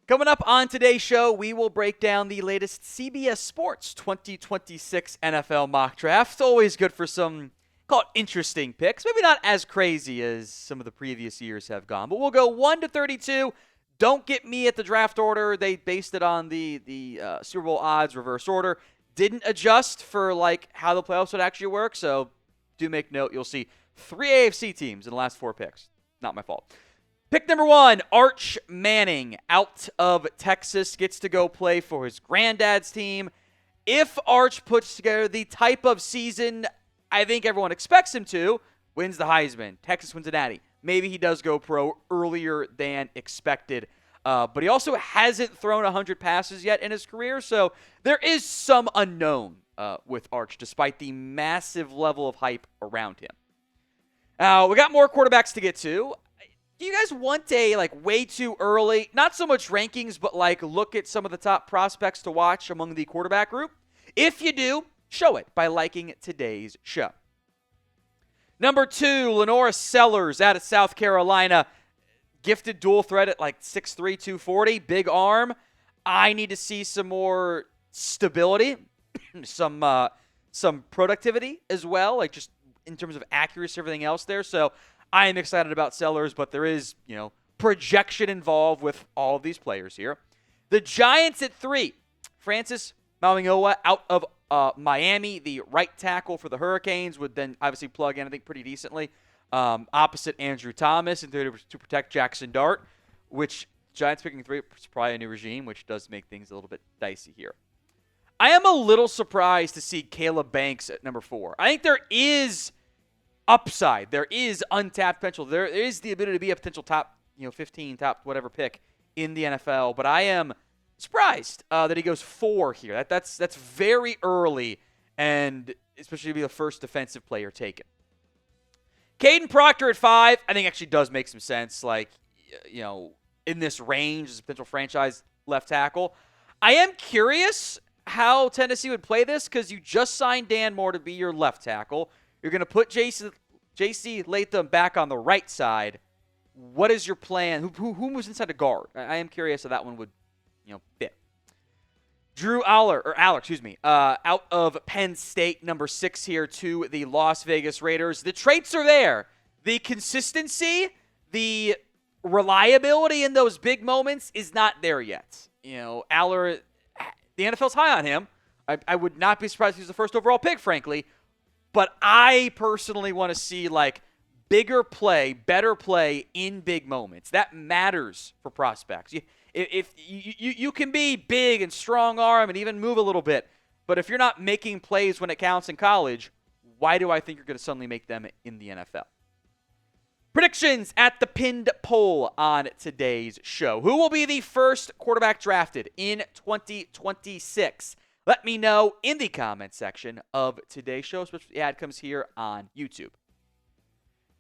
Coming up on today's show, we will break down the latest CBS Sports 2026 NFL mock draft. Always good for some, call it interesting picks. Maybe not as crazy as some of the previous years have gone. But we'll go 1 to 32. Don't get me at the draft order. They based it on the Super Bowl odds reverse order. Didn't adjust for how the playoffs would actually work. So do make note. You'll see 3 AFC teams in the last 4 picks. Not my fault. Pick number 1, Arch Manning, out of Texas, gets to go play for his granddad's team. If Arch puts together the type of season I think everyone expects him to, wins the Heisman, Texas wins a Natty. Maybe he does go pro earlier than expected. But he also hasn't thrown 100 passes yet in his career, so there is some unknown with Arch, despite the massive level of hype around him. We got more quarterbacks to get to. Do you guys want a, way too early, not so much rankings, but, look at some of the top prospects to watch among the quarterback group? If you do, show it by liking today's show. Number 2, LaNorris Sellers out of South Carolina. Gifted dual threat at 6'3", 240, big arm. I need to see some more stability, some productivity as well, just in terms of accuracy, everything else there. So I am excited about Sellers, but there is, projection involved with all of these players here. The Giants at 3, Francis Mauigoa out of Miami, the right tackle for the Hurricanes, would then obviously plug in, I think, pretty decently. Opposite Andrew Thomas and to protect Jackson Dart, which Giants picking 3 is probably a new regime, which does make things a little bit dicey here. I am a little surprised to see Caleb Banks at number 4. I think there is upside. There is untapped potential. There is the ability to be a potential top 15, top whatever pick in the NFL, but I am surprised that he goes 4 here. That's very early, and especially to be the first defensive player taken. Kadyn Proctor at 5, I think actually does make some sense. In this range as a potential franchise left tackle. I am curious how Tennessee would play this because you just signed Dan Moore to be your left tackle. You're going to put J.C. Latham back on the right side. What is your plan? Who moves inside the guard? I am curious how that one would, fit. Allar, out of Penn State, number 6 here to the Las Vegas Raiders. The traits are there. The consistency, the reliability in those big moments is not there yet. Allar, the NFL's high on him. I would not be surprised if he was the first overall pick, frankly. But I personally want to see, bigger play, better play in big moments. That matters for prospects. If you can be big and strong arm and even move a little bit, but if you're not making plays when it counts in college, why do I think you're going to suddenly make them in the NFL? Predictions at the pinned poll on today's show. Who will be the first quarterback drafted in 2026? Let me know in the comment section of today's show, especially the ad comes here on YouTube.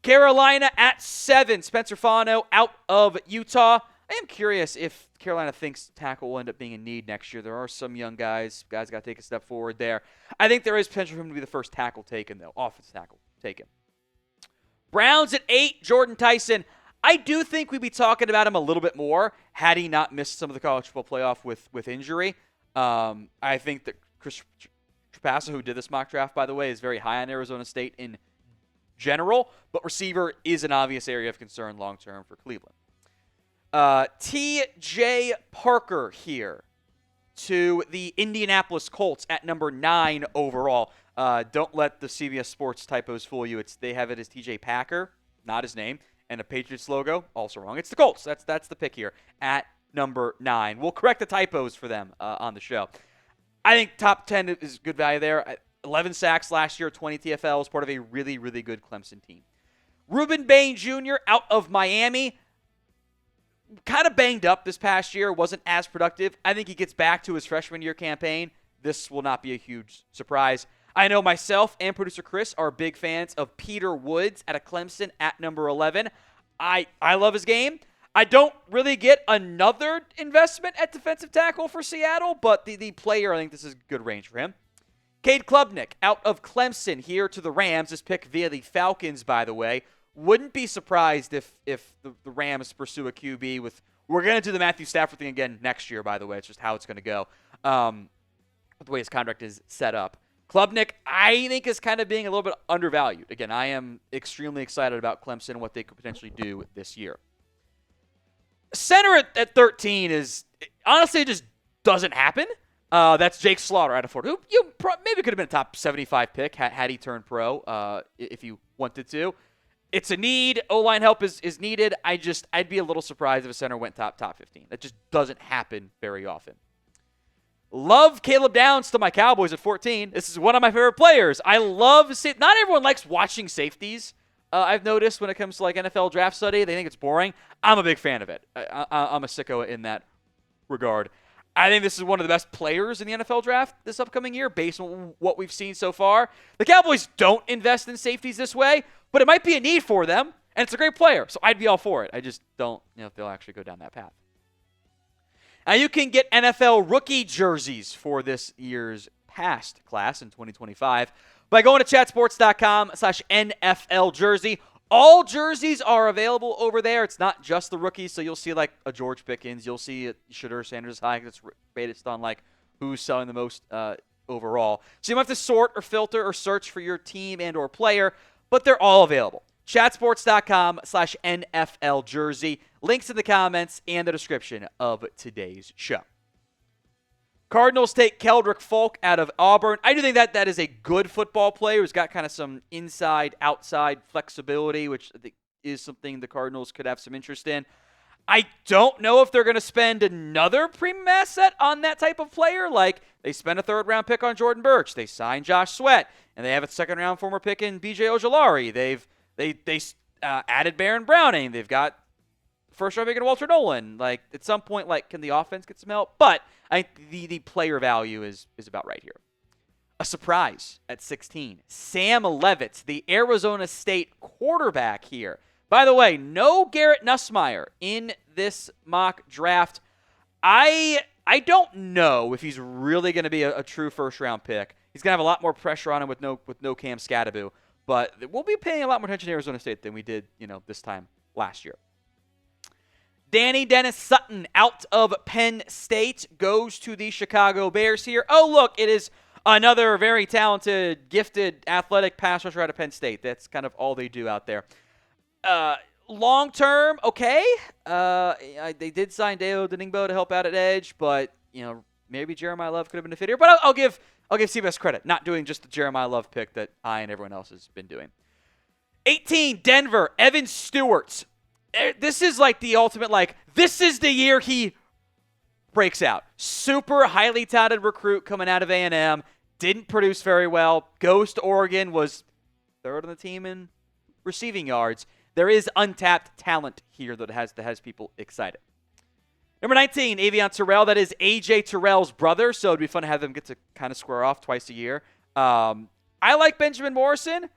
Carolina at 7, Spencer Fano out of Utah. I am curious if Carolina thinks tackle will end up being in need next year. There are some young guys. Guys got to take a step forward there. I think there is potential for him to be the first tackle taken, though. Offensive tackle taken. Browns at 8, Jordyn Tyson. I do think we'd be talking about him a little bit more had he not missed some of the college football playoff with injury. I think that Chris Trapasso, who did this mock draft, by the way, is very high on Arizona State in general, but receiver is an obvious area of concern long-term for Cleveland. T.J. Parker here to the Indianapolis Colts at number 9 overall. Don't let the CBS Sports typos fool you. They have it as T.J. Packer, not his name, and a Patriots logo, also wrong. It's the Colts. That's the pick here at number 9. We'll correct the typos for them on the show. I think top 10 is good value there. 11 sacks last year, 20 TFLs, part of a really, really good Clemson team. Ruben Bain Jr. out of Miami. Kind of banged up this past year, wasn't as productive. I think he gets back to his freshman year campaign. This will not be a huge surprise. I know myself and producer Chris are big fans of Peter Woods out of Clemson at number 11. I love his game. I don't really get another investment at defensive tackle for Seattle, but the player, I think this is good range for him. Cade Klubnik out of Clemson here to the Rams. This pick via the Falcons, by the way. Wouldn't be surprised if the Rams pursue a QB with We're going to do the Matthew Stafford thing again next year, by the way. It's just how it's going to go. The way his contract is set up. Klubnik, I think, is kind of being a little bit undervalued. Again, I am extremely excited about Clemson and what they could potentially do this year. Center at 13 is, honestly, it just doesn't happen. That's Jake Slaughter out of Florida, who maybe could have been a top 75 pick had he turned pro if you wanted to. It's a need. O-line help is needed. I'd be a little surprised if a center went top 15. That just doesn't happen very often. Love Caleb Downs to my Cowboys at 14. This is one of my favorite players. I love not everyone likes watching safeties. I've noticed when it comes to like NFL draft study, they think it's boring. I'm a big fan of it. I'm a sicko in that regard. I think this is one of the best players in the NFL draft this upcoming year based on what we've seen so far. The Cowboys don't invest in safeties this way, but it might be a need for them, and it's a great player, so I'd be all for it. I just don't know if they'll actually go down that path. Now, you can get NFL rookie jerseys for this year's past class in 2025 by going to chatsports.com/NFL jersey. All jerseys are available over there. It's not just the rookies, so you'll see like a George Pickens. You'll see a Shadur Sanders high. It's based on like who's selling the most overall. So you don't have to sort or filter or search for your team and or player, but they're all available. Chatsports.com/NFL jersey. Links in the comments and the description of today's show. Cardinals take Keldrick Folk out of Auburn. I do think that is a good football player who's got kind of some inside-outside flexibility, which I think is something the Cardinals could have some interest in. I don't know if they're going to spend another premium asset on that type of player. Like, they spent a third-round pick on Jordan Burch. They signed Josh Sweat, and they have a second-round former pick in B.J. Ojulari. They added Baron Browning. They've got first-round pick in Walter Nolan. Like, at some point, like, can the offense get some help? But I think the player value is about right here. A surprise at 16. Sam Leavitt, the Arizona State quarterback here. By the way, no Garrett Nussmeier in this mock draft. I don't know if he's really going to be a true first-round pick. He's going to have a lot more pressure on him with no Cam Scadaboo. But we'll be paying a lot more attention to Arizona State than we did, this time last year. Danny Dennis Sutton out of Penn State goes to the Chicago Bears here. Oh, look, it is another very talented, gifted, athletic pass rusher out of Penn State. That's kind of all they do out there. Long term, okay. They did sign Deo Deningbo to help out at edge, but maybe Jeremiah Love could have been a fit here. But I'll give CBS credit, not doing just the Jeremiah Love pick that I and everyone else has been doing. 18, Denver, Evan Stewart. This is like the ultimate, this is the year he breaks out. Super highly touted recruit coming out of A&M. Didn't produce very well. Goes to Oregon, was third on the team in receiving yards. There is untapped talent here that has people excited. Number 19, Avion Terrell. That is A.J. Terrell's brother, so it'd be fun to have them get to kind of square off twice a year. I like Benjamin Morrison.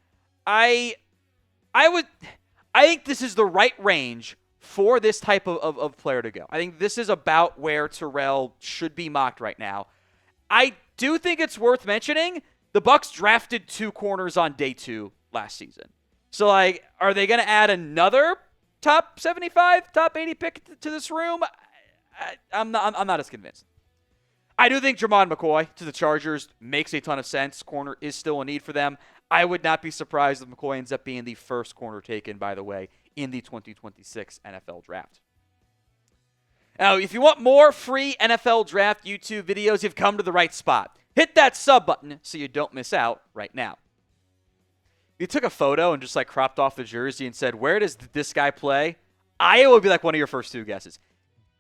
I think this is the right range for this type of player to go. I think this is about where Terrell should be mocked right now. I do think it's worth mentioning the Bucs drafted 2 corners on day 2 last season. So, are they going to add another top 75, top 80 pick to this room? I'm not as convinced. I do think Jermon McCoy to the Chargers makes a ton of sense. Corner is still a need for them. I would not be surprised if McCoy ends up being the first corner taken, by the way, in the 2026 NFL Draft. Now, if you want more free NFL Draft YouTube videos, you've come to the right spot. Hit that sub button so you don't miss out right now. If you took a photo and just cropped off the jersey and said, where does this guy play? Iowa would be one of your first 2 guesses.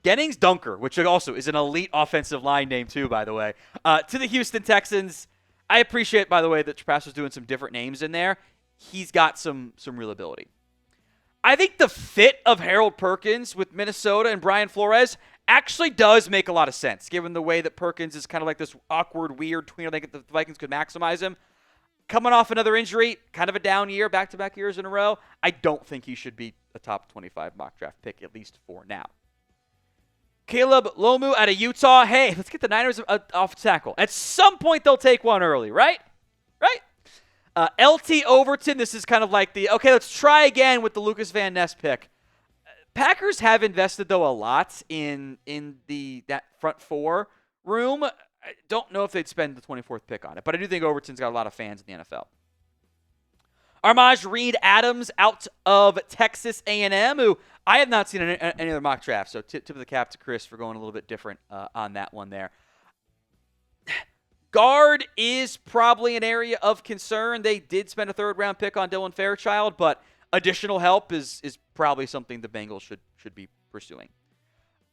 Gennings Dunker, which also is an elite offensive line name too, by the way. To the Houston Texans. I appreciate, by the way, that Trapasso's doing some different names in there. He's got some real ability. I think the fit of Harold Perkins with Minnesota and Brian Flores actually does make a lot of sense, given the way that Perkins is kind of like this awkward, weird tweener. I think the Vikings could maximize him. Coming off another injury, kind of a down year, back-to-back years in a row, I don't think he should be a top 25 mock draft pick, at least for now. Caleb Lomu out of Utah. Hey, let's get the Niners off tackle. At some point, they'll take one early, right? LT Overton, this is kind of like let's try again with the Lucas Van Ness pick. Packers have invested, though, a lot in that front four room. I don't know if they'd spend the 24th pick on it, but I do think Overton's got a lot of fans in the NFL. Armaj Reed Adams out of Texas A&M, who I have not seen any other mock draft, so tip of the cap to Chris for going a little bit different on that one there. Guard is probably an area of concern. They did spend a third-round pick on Dylan Fairchild, but additional help is probably something the Bengals should be pursuing.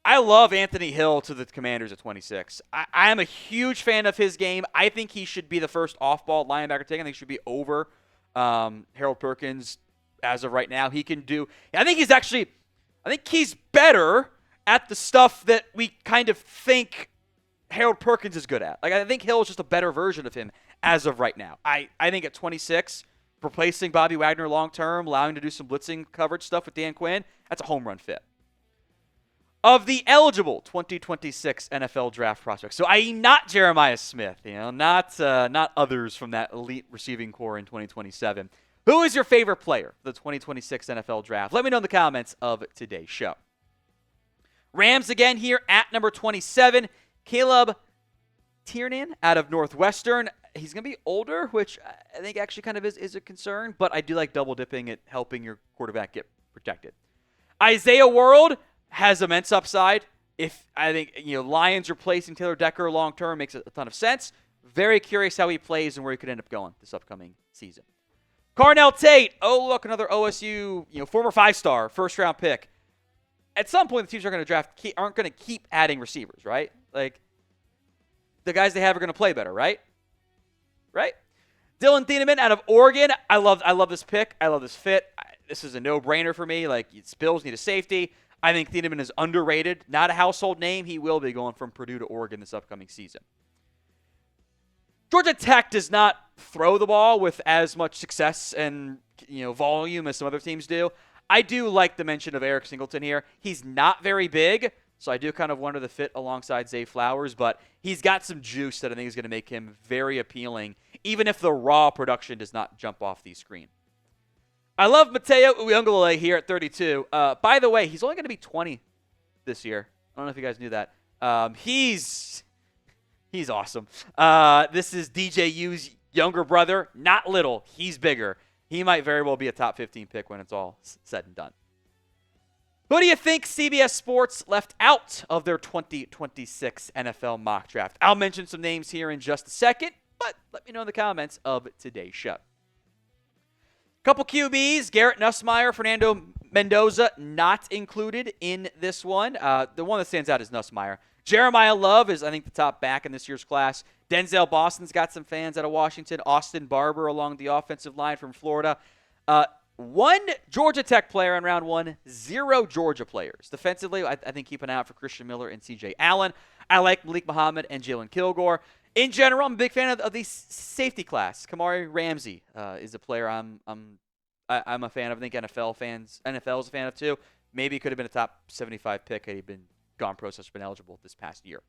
I love Anthony Hill to the Commanders at 26. I am a huge fan of his game. I think he should be the first off-ball linebacker taken. I think he should be over Harold Perkins as of right now. He can do – I think he's better at the stuff that we kind of think Harold Perkins is good at. Like, I think Hill is just a better version of him as of right now. I think at 26, replacing Bobby Wagner long-term, allowing him to do some blitzing coverage stuff with Dan Quinn, that's a home run fit. Of the eligible 2026 NFL draft prospects, so i.e. not Jeremiah Smith, not others from that elite receiving core in 2027. Who is your favorite player for the 2026 NFL draft? Let me know in the comments of today's show. Rams again here at number 27. Caleb Tiernan out of Northwestern. He's going to be older, which I think actually kind of is a concern, but I do like double dipping at helping your quarterback get protected. Isaiah World has immense upside. If I think Lions replacing Taylor Decker long term makes a ton of sense. Very curious how he plays and where he could end up going this upcoming season. Carnell Tate. Oh, look, another OSU, former 5-star first round pick. At some point, the teams aren't going to keep adding receivers, right? Like, the guys they have are going to play better, right? Right? Dylan Thieneman out of Oregon. I love this pick. I love this fit. This is a no-brainer for me. Like, Bills need a safety. I think Thieneman is underrated. Not a household name. He will be going from Purdue to Oregon this upcoming season. Georgia Tech does not throw the ball with as much success and volume as some other teams do. I do like the mention of Eric Singleton here. He's not very big, so I do kind of wonder the fit alongside Zay Flowers, but he's got some juice that I think is going to make him very appealing, even if the raw production does not jump off the screen. I love Mateo Uiagalelei here at 32. By the way, he's only going to be 20 this year. I don't know if you guys knew that. He's awesome. This is DJU's younger brother. Not little. He's bigger. He might very well be a top 15 pick when it's all said and done. Who do you think CBS Sports left out of their 2026 NFL mock draft? I'll mention some names here in just a second, but let me know in the comments of today's show. Couple QBs, Garrett Nussmeier, Fernando Mendoza, not included in this one. The one that stands out is Nussmeier. Jeremiah Love is, I think, the top back in this year's class. Denzel Boston's got some fans out of Washington. Austin Barber along the offensive line from Florida. One Georgia Tech player in round one, 0 Georgia players. Defensively, I think keep an eye out for Christian Miller and C.J. Allen. I like Malik Muhammad and Jalen Kilgore. In general, I'm a big fan of the safety class. Kamari Ramsey is a player I'm a fan of. I think NFL is a fan of too. Maybe he could have been a top 75 pick had he been gone pro, such been eligible this past year.